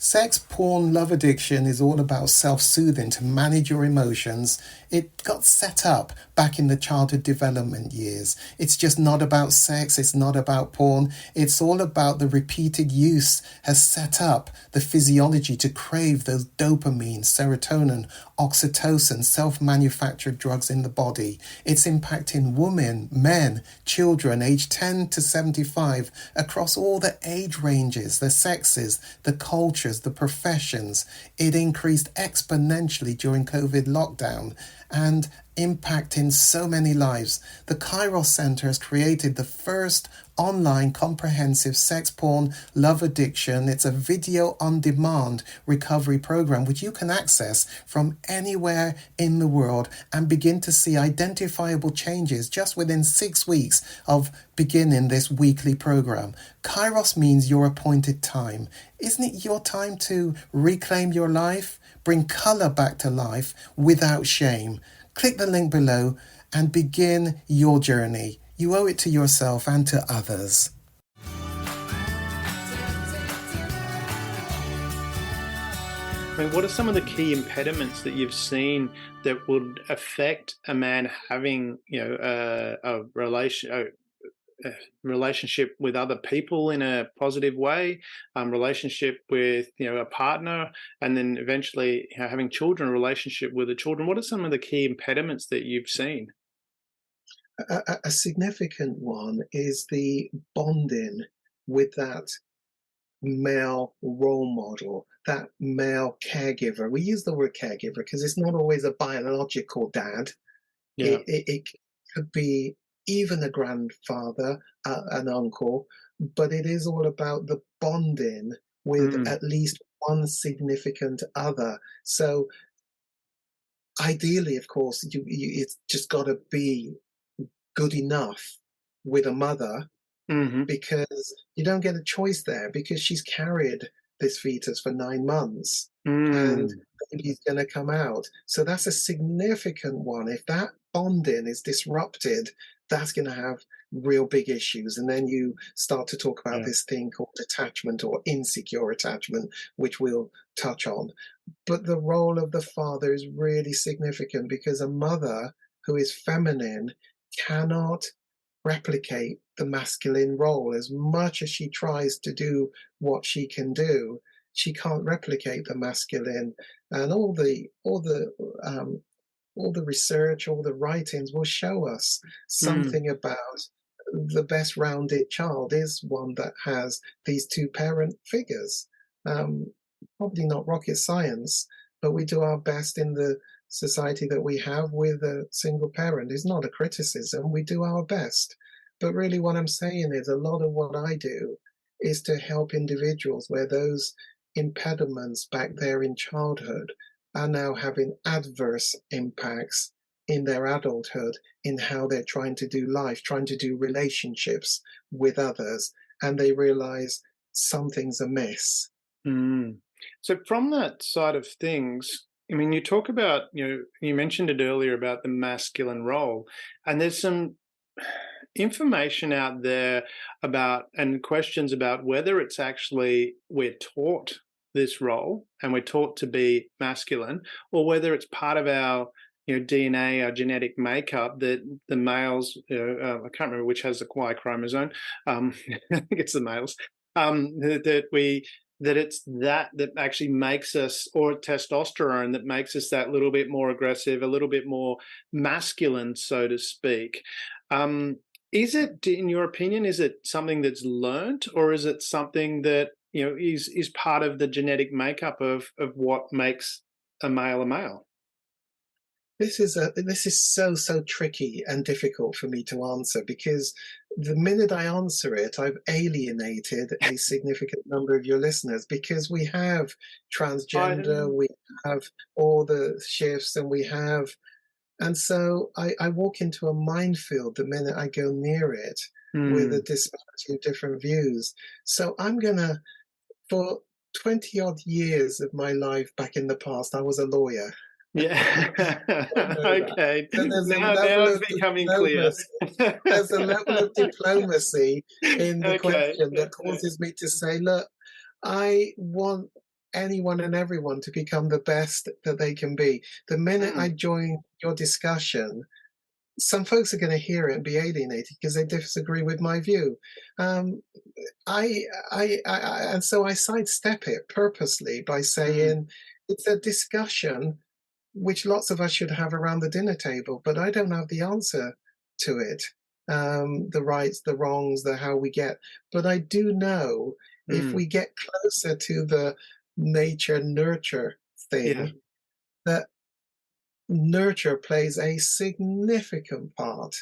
Sex, porn, love addiction is all about self soothing to manage your emotions. It got set up back in the childhood development years. It's just not about sex, it's not about porn. It's all about the repeated use has set up the physiology to crave those dopamine, serotonin, oxytocin, self manufactured drugs in the body. It's impacting women, men, children aged 10 to 75 across all the age ranges, the sexes, the cultures, the professions. It increased exponentially during COVID lockdown and impacting so many lives. The Kairos Center has created the first online comprehensive sex porn love addiction. It's a video on demand recovery program which you can access from anywhere in the world and begin to see identifiable changes just within 6 weeks of beginning this weekly program. Kairos means your appointed time. Isn't it your time to reclaim your life? Bring color back to life without shame. Click the link below and begin your journey. You owe it to yourself and to others. I mean, what are some of the key impediments that you've seen that would affect a man having, a relationship with other people in a positive way, relationship with a partner, and then eventually having children, a relationship with the children? What are some of the key impediments that you've seen? A significant one is the bonding with that male role model, that male caregiver. We use the word caregiver because it's not always a biological dad. Yeah. It could be even a grandfather, an uncle, but it is all about the bonding with Mm, at least one significant other. So ideally, of course, it's just got to be good enough with a mother, hmm. because you don't get a choice there, because she's carried this fetus for 9 months and Mm, the baby's going to come out. So that's a significant one. If that bonding is disrupted, that's going to have real big issues. And then you start to talk about yeah. this thing called attachment or insecure attachment, which we'll touch on. But the role of the father is really significant, because a mother who is feminine cannot replicate the masculine role. As much as she tries to do what she can do, she can't replicate the masculine. And all the research, all the writings will show us Mm, something about the best rounded child is one that has these two parent figures. Um, Probably not rocket science, but we do our best in the society that we have with a single parent. It's not a criticism, we do our best. But really, what I'm saying is a lot of what I do is to help individuals where those impediments back there in childhood are now having adverse impacts in their adulthood, in how they're trying to do life, trying to do relationships with others, and they realize something's amiss. mm. So from that side of things, I mean, you talk about, you mentioned it earlier about the masculine role, and there's some information out there about and questions about whether it's actually we're taught this role and we're taught to be masculine, or whether it's part of our DNA, our genetic makeup, that the males, I can't remember which has the Y chromosome. I think it's the males. That we that it's that actually makes us, or testosterone that makes us that little bit more aggressive, a little bit more masculine, so to speak. Um, is it, in your opinion, is it something that's learnt, or is it something that is part of the genetic makeup of what makes a male a male? This is so tricky and difficult for me to answer, because the minute I answer it, I've alienated a significant number of your listeners, because we have I transgender, we have all the shifts, and so I walk into a minefield the minute I go near it with a mm, disparity of different views. So I'm gonna, for 20 odd years of my life back in the past, I was a lawyer. yeah. I know that. Okay. So there's a Now level it's of becoming clear. diplomacy. There's a level of diplomacy in the Okay. question that causes me to say, look, I want anyone and everyone to become the best that they can be. The minute I Mm, join your discussion, some folks are going to hear it and be alienated because they disagree with my view. Um, and so I sidestep it purposely by mm, saying it's a discussion which lots of us should have around the dinner table, but I don't have the answer to it. The rights, the wrongs, the how we get. But I do know if mm. we get closer to the nature nurture Yeah. thing, that nurture plays a significant part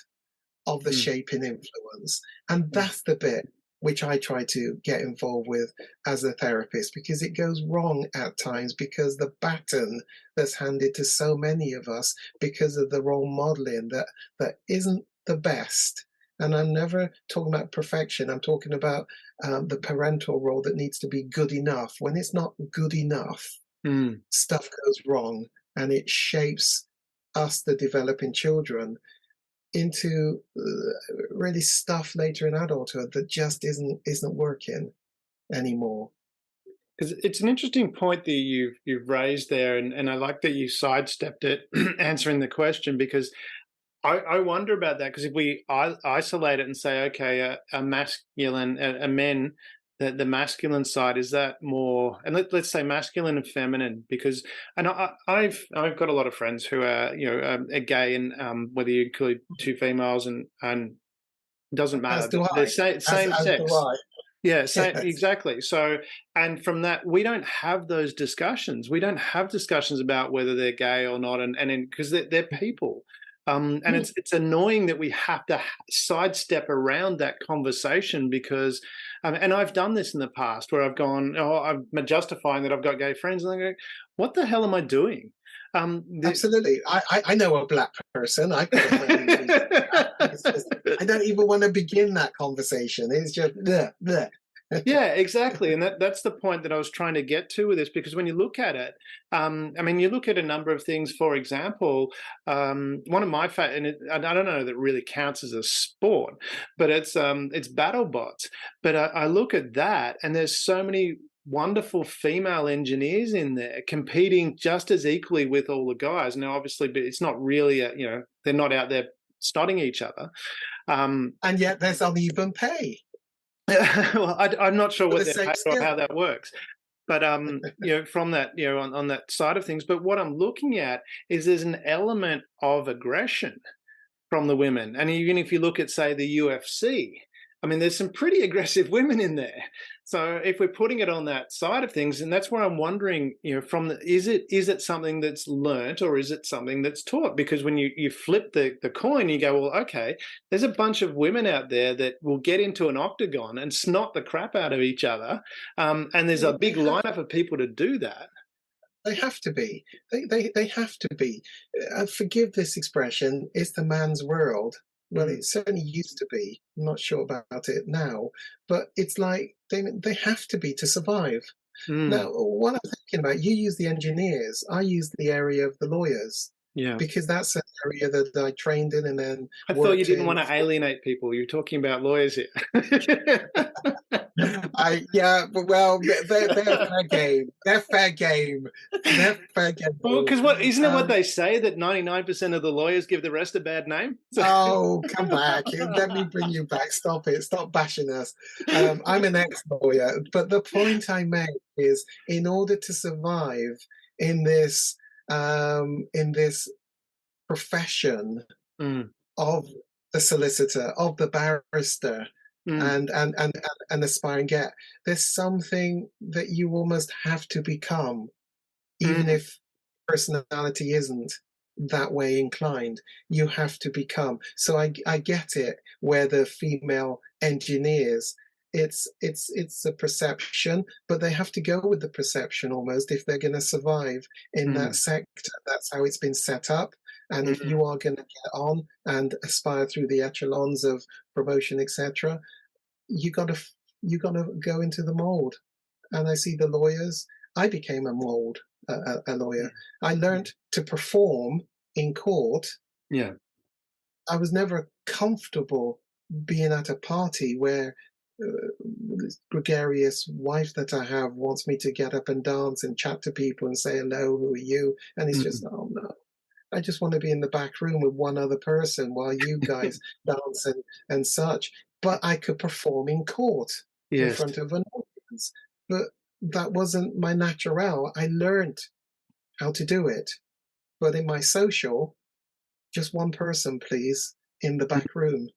of the Mm, shaping influence. And mm, that's the bit which I try to get involved with as a therapist because it goes wrong at times because the baton that's handed to so many of us because of the role modeling that isn't the best. And I'm never talking about perfection. I'm talking about the parental role that needs to be good enough. When it's not good enough, mm. stuff goes wrong and it shapes us, the developing children, into really stuff later in adulthood that just isn't working anymore. 'Cause it's an interesting point that you've raised there, and I like that you sidestepped it answering the question because I wonder about that because if we isolate it and say, okay, a masculine, a men, the masculine side is that more, and let's say masculine and feminine because, and I've got a lot of friends who are are gay and whether you include two females and doesn't As matter, do they're I. same As do sex. I. Yeah, same Yes. exactly. So, and from that, we don't have those discussions. We don't have discussions about whether they're gay or not, and because they're people, and Hmm. it's annoying that we have to sidestep around that conversation because, and I've done this in the past where I've gone, oh, I'm justifying that I've got gay friends, and I go, what the hell am I doing? The, Absolutely. I know a black person. I've got a friend who's black. It's just I don't even want to begin that conversation. It's just bleh, bleh. Yeah, exactly, and that's the point that I was trying to get to with this because when you look at it, I mean, you look at a number of things. For example, one of my and I don't know that really counts as a sport, but it's battle bots. But I look at that, and there's so many wonderful female engineers in there competing just as equally with all the guys. Now, obviously, but it's not really they're not out there studying each other. Um, And yet there's uneven pay well, I'm not sure for what the they're same paid or how skill. that works. But from that, on that side of things. But what I'm looking at is there's an element of aggression from the women. And even if you look at, say, the UFC, I mean, there's some pretty aggressive women in there. So if we're putting it on that side of things, and that's where I'm wondering, is it something that's learnt or is it something that's taught? Because when you flip the coin, you go, well, okay, there's a bunch of women out there that will get into an octagon and snot the crap out of each other, and there's a They big have lineup of people to do that. They have to be. They have to be. Forgive this expression. It's the man's world. Well, Mm, it certainly used to be. I'm not sure about it now, but it's like they have to be to survive. mm, Now, what I'm thinking about, you use the engineers. I use the area of the lawyers yeah. because that's an area that I trained in and then I thought you worked didn't in. want to alienate people. You're talking about lawyers here. I yeah, but well, they're fair game. They're fair game. They're fair Well, game. because what isn't it what Um, they say that 99% of the lawyers give the rest a bad name? So, Oh, come back. Let me bring you back. Stop it. Stop bashing us. I'm an ex-lawyer, but the point I make is in order to survive in this profession mm, of the solicitor, of the barrister, mm, and aspiring get, there's something that you almost have to become even mm, if personality isn't that way inclined, you have to become. So I get it where the female engineers, it's a perception, but they have to go with the perception almost if they're going to survive in that mm, sector. That's how it's been set up. And if mm, you are going to get on and aspire through the echelons of promotion, etc., you got to you got to go into the mold. And I see the lawyers. I became a mold, a lawyer. I mm, learned to perform in court. yeah. I was never comfortable being at a party where this gregarious wife that I have wants me to get up and dance and chat to people and say hello, who are you? And it's just, Mm. oh no. I just want to be in the back room with one other person while you guys dance and such. But I could perform in court in Yes. front of an audience. But that wasn't my natural. I learned how to do it. But in my social, just one person, please, in the Mm. back room.